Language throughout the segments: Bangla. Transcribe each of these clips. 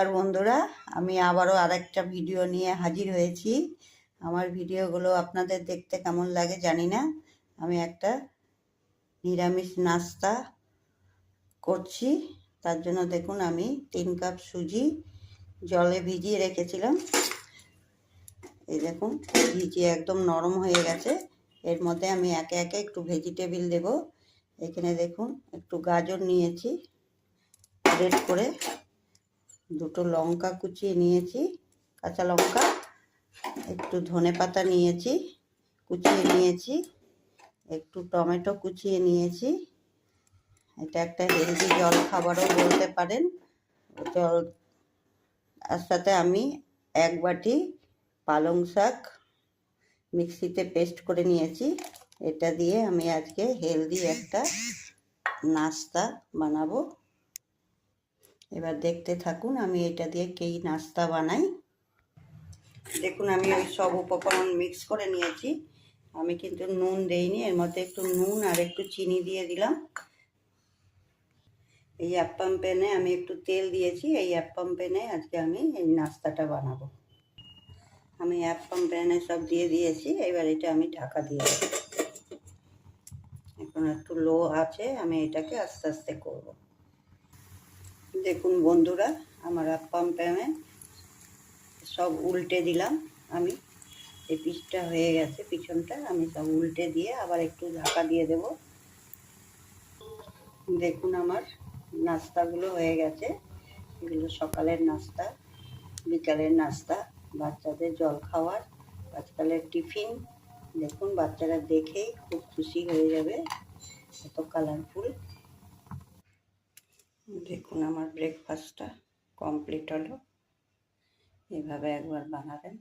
আর বন্ধুরা, আমি আবারও আরেকটা ভিডিও নিয়ে হাজির হয়েছি। আমার ভিডিওগুলো আপনাদের দেখতে কেমন লাগে জানি না। আমি একটা নিরামিষ নাস্তা করছি। তার জন্য দেখুন, আমি 3 কাপ সুজি জলে ভিজিয়ে রেখেছিলাম। এই দেখুন, ভিজিয়ে একদম নরম হয়ে গেছে। এর মধ্যে আমি একে একে একটু ভেজিটেবিল দেব। এখানে দেখুন, একটু গাজর নিয়েছি গ্রেট করে, 2টো লঙ্কা কুচিয়ে নিয়েছি, কাঁচা লঙ্কা, একটু ধনেপাতা নিয়েছি কুচিয়ে নিয়েছি, একটু টমেটো কুচিয়ে নিয়েছি। এটা একটা হেলদি জল খাবারও বলতে পারেন। জল তার সাথে আমি 1 বাটি পালং শাক মিক্সিতে পেস্ট করে নিয়েছি। এটা দিয়ে আমি আজকে হেলদি একটা নাস্তা বানাবো। এবার দেখতে থাকুন আমি এটা দিয়ে কী নাস্তা বানাই। দেখুন, আমি ওই সব উপকরণ মিক্স করে নিয়েছি। আমি কিন্তু নুন দেইনি, এর মধ্যে একটু নুন আর একটু চিনি দিয়ে দিলাম। এই অ্যাপ্পাম প্যানে আমি একটু তেল দিয়েছি। এই অ্যাপ্পাম প্যানে আজকে আমি এই নাস্তাটা বানাবো। আমি অ্যাপ্পাম প্যানে সব দিয়ে দিয়েছি। এবার এটা আমি ঢাকা দিয়ে দেবো। এখন একটু লো আছে, আমি এটাকে আস্তে আস্তে করব। দেখুন বন্ধুরা, আমার অ্যাপ্পাম প্যানে সব উল্টে দিলাম আমি। এই পিসটা হয়ে গেছে, পিছনটা আমি সব উল্টে দিয়ে আবার একটু ঢাকা দিয়ে দেব। দেখুন, আমার নাস্তাগুলো হয়ে গেছে। এগুলো সকালের নাস্তা, বিকালের নাস্তা, বাচ্চাদের জল খাওয়ার, আজকালের টিফিন। দেখুন, বাচ্চারা দেখেই খুব খুশি হয়ে যাবে, এত কালারফুল। দেখুন, আমার ব্রেকফাস্টটা কমপ্লিট হলো। এভাবে একবার বানাবেন,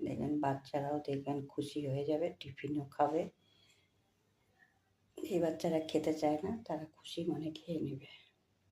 দেখবেন বাচ্চারাও দেখবেন খুশি হয়ে যাবে, টিফিনও খাবে। যে বাচ্চারা খেতে চায় না তারা খুশি মনে খেয়ে নেবে।